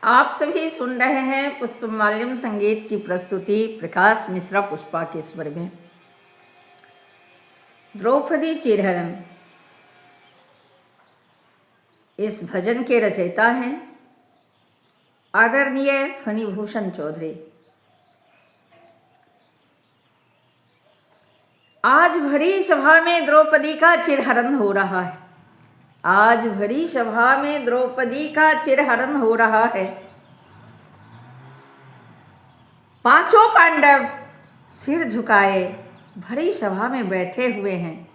आप सभी सुन रहे हैं पुष्पमाल्यम संगीत की प्रस्तुति प्रकाश मिश्रा पुष्पा के स्वर में। द्रौपदी चिरहरण इस भजन के रचयिता हैं आदरणीय फणिभूषण चौधरी। आज भरी सभा में द्रौपदी का चिरहरण हो रहा है। आज भरी सभा में द्रौपदी का चिरहरण हो रहा है। पांचों पांडव सिर झुकाए भरी सभा में बैठे हुए हैं।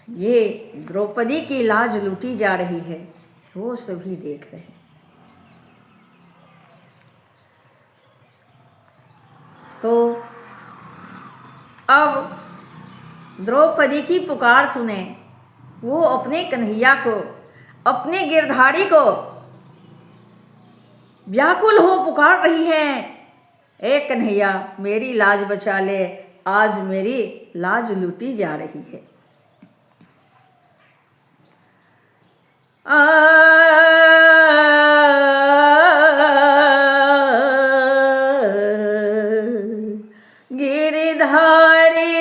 ये द्रौपदी की लाज लूटी जा रही है, वो सभी देख रहे हैं। तो अब द्रौपदी की पुकार सुने। वो अपने कन्हैया को, अपने गिरधारी को व्याकुल हो पुकार रही है, ए कन्हैया मेरी लाज बचा ले, आज मेरी लाज लूटी जा रही है। गिरधारी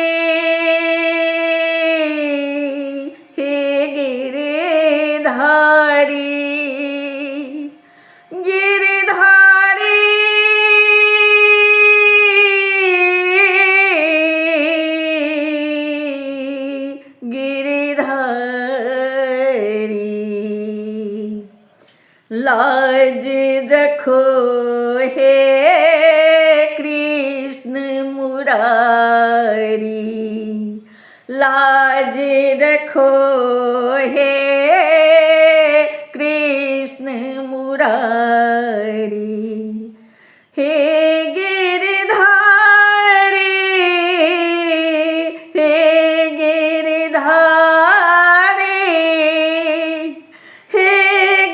हे गिरधारी, गिरधारी गिरधारी, लाज रखो हे कृष्ण मुरारी, लाज रखो हे कृष्ण मुरारी। हे गिरधारी, हे गिरधारी, हे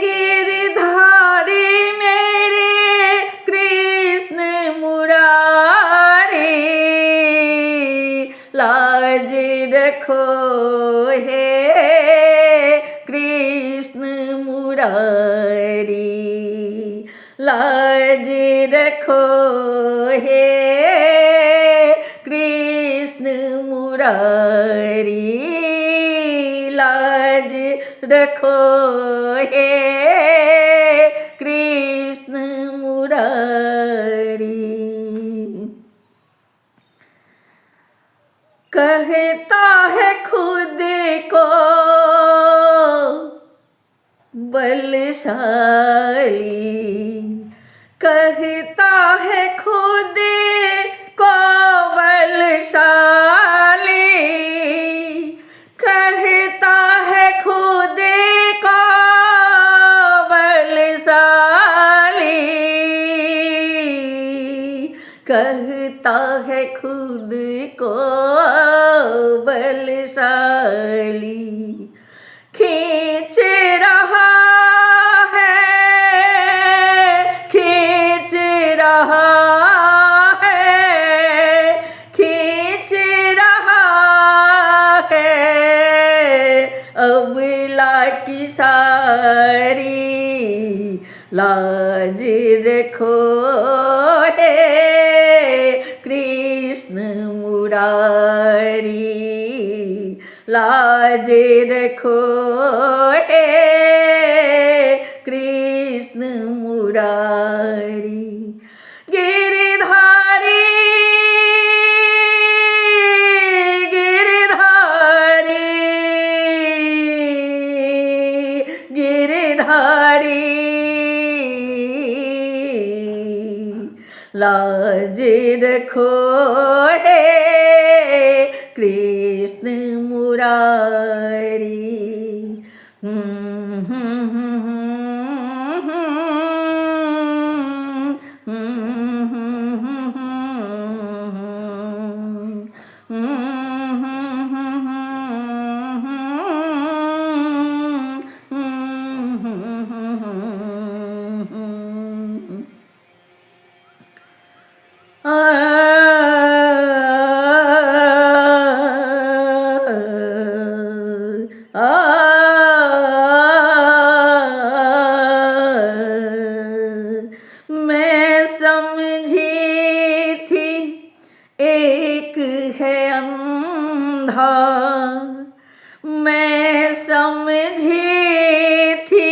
गिरधारी मेरे कृष्ण मुरारी, लाज रखो हे कृष्ण मुरारी, लाज रखो हे कृष्ण मुरारी, लाज रखो हे कृष्ण मुरारी। कहता है खुद को बलशाली, कहता है खुद को बलशाली, कहता है खुद को बलशाली, कहता है खुद को बलशाली। खींच रहा है, खींच रहा है, खींच रहा है अबला की सारी, लाज रखो हे कृष्ण मुरारी, लाज रखो हे कृष्ण मुरारी। गिरधारी, गिरधारी, गिरधारी, लाज रखो हे कृष्ण मुरारी। मैं समझी थी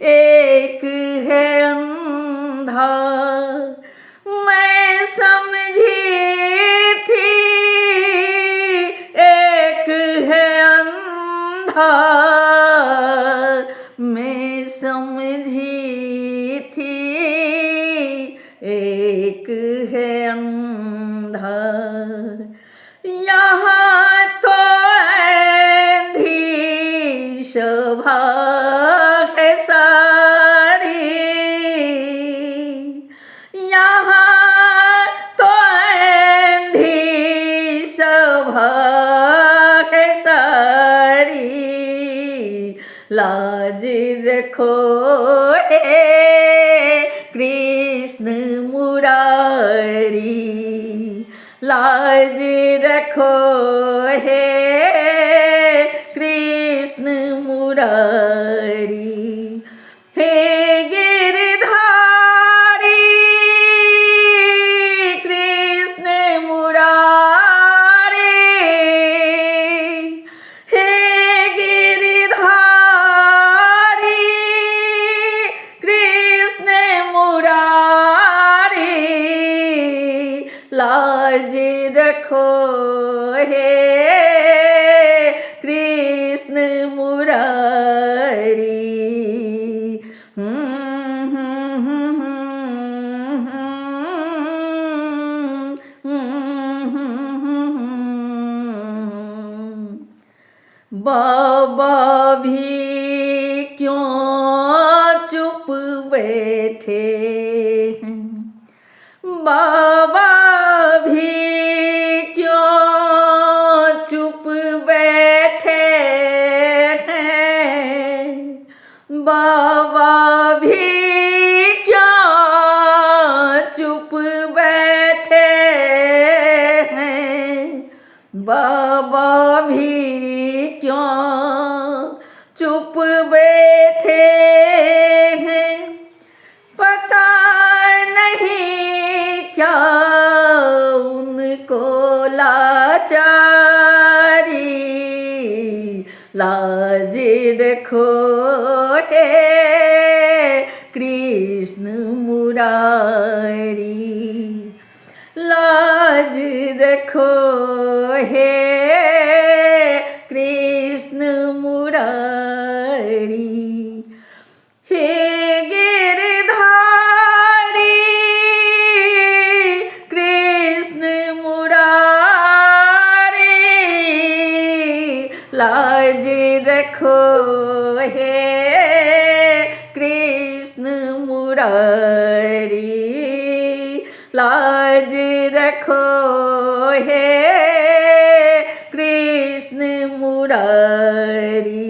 एक है अंधा, मैं समझी थी एक है अंधा, मैं समझी थी एक है अंधा। यहाँ तो अंधी शोभा है सारी, यहाँ तो अंधी शोभा है सारी, लाज रखो हे कृष्ण मुरारी, लाज रखो हे कृष्ण मुरारी। हे गिरधारी कृष्ण मुरारी, हे गिरधारी कृष्ण मुरारी, लाज रखो हे कृष्ण मुरारी। बाबा भी क्यों चुप बैठे हैं, बाबा भी क्यों चुप बैठे हैं, बाबा भी क्यों चुप बैठे हैं, बाबा भी क्यों चुप बैठे हैं, पता नहीं क्या उनको लाचारी, लाज रखो हे कृष्ण मुरारी, लाज रखो हे कृष्ण मुरारी। हे गिरधारी कृष्ण मुरारी, लाज रखो हे कृष्ण मुरारी, लाज रखो हे कृष्ण मुरारी।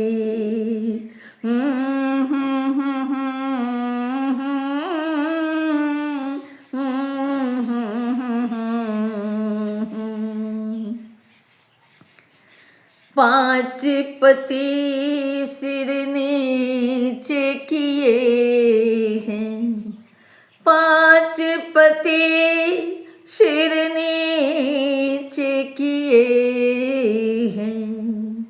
पांच पति सिर नीचे किए हैं, पांच पति सिर नीचे किए हैं,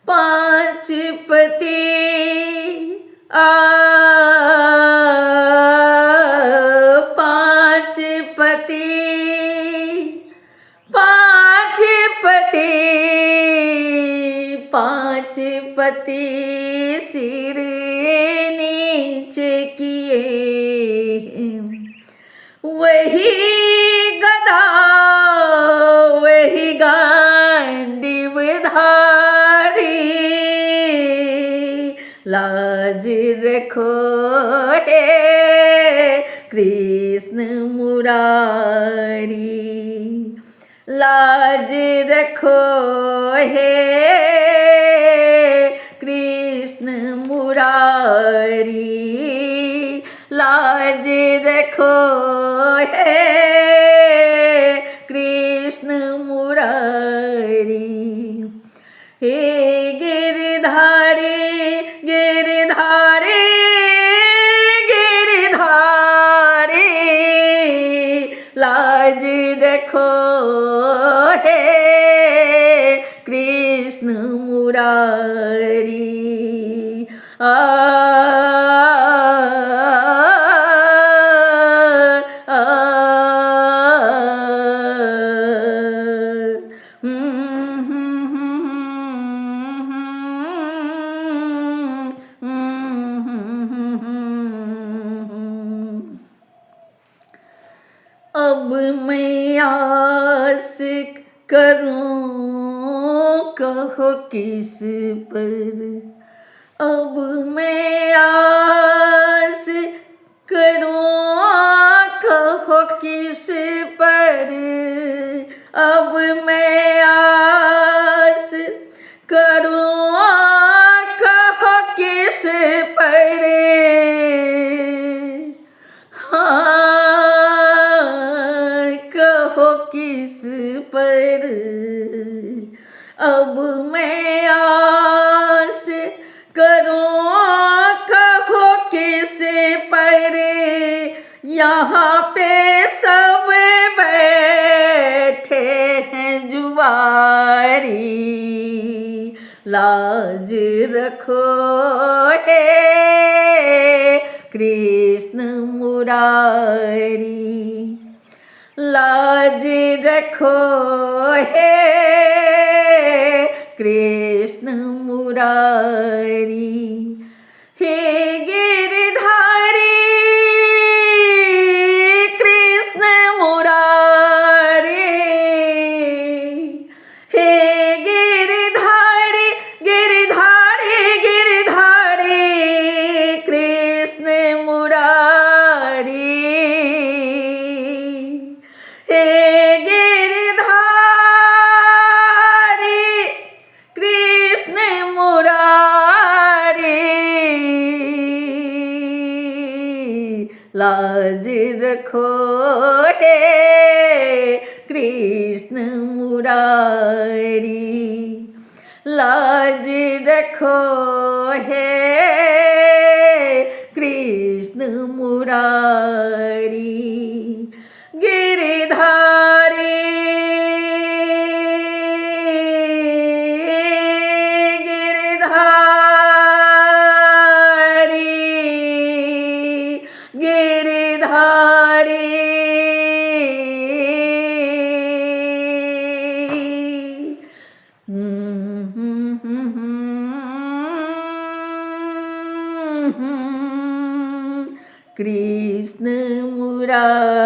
पांच पति पांच पति, पांच पति, पांच पति सिर नीचे किए हैं, वही गदा वही गांडीव धारी, लाज रखो हे कृष्ण मुरारी, लाज रखो हे कृष्ण मुरारी, लाज रखो हे कृष्ण मुरारी। हे गिरधारी गिरधारी गिरधारी, लाज रखो हे कृष्ण मुरारी, मुरारी आ, आ, अब मैं आस करूं कहो किस पर, अब मैं आस करूं कहो किस पर, अब मैं आस करूं कहो किस पर, हाँ कहो किस पर, अब मैं आस करूं कहो किस पर, यहाँ पे सब बैठे हैं जुआरी, लाज रखो हे कृष्ण मुरारी, लाज रखो हे कृष्ण मुरारी, हे गिरधारी कृष्ण मुरारी, हे गिरधारी गिरधारी गिरधारी कृष्ण मुरारी, हे गिरधारी कृष्ण मुरारी, लाज रखो हे कृष्ण मुरारी, लाज रखो हे कृष्ण मुरारी, गिरधारी गिरधारी गिरधारी, कृष्ण मुरारी।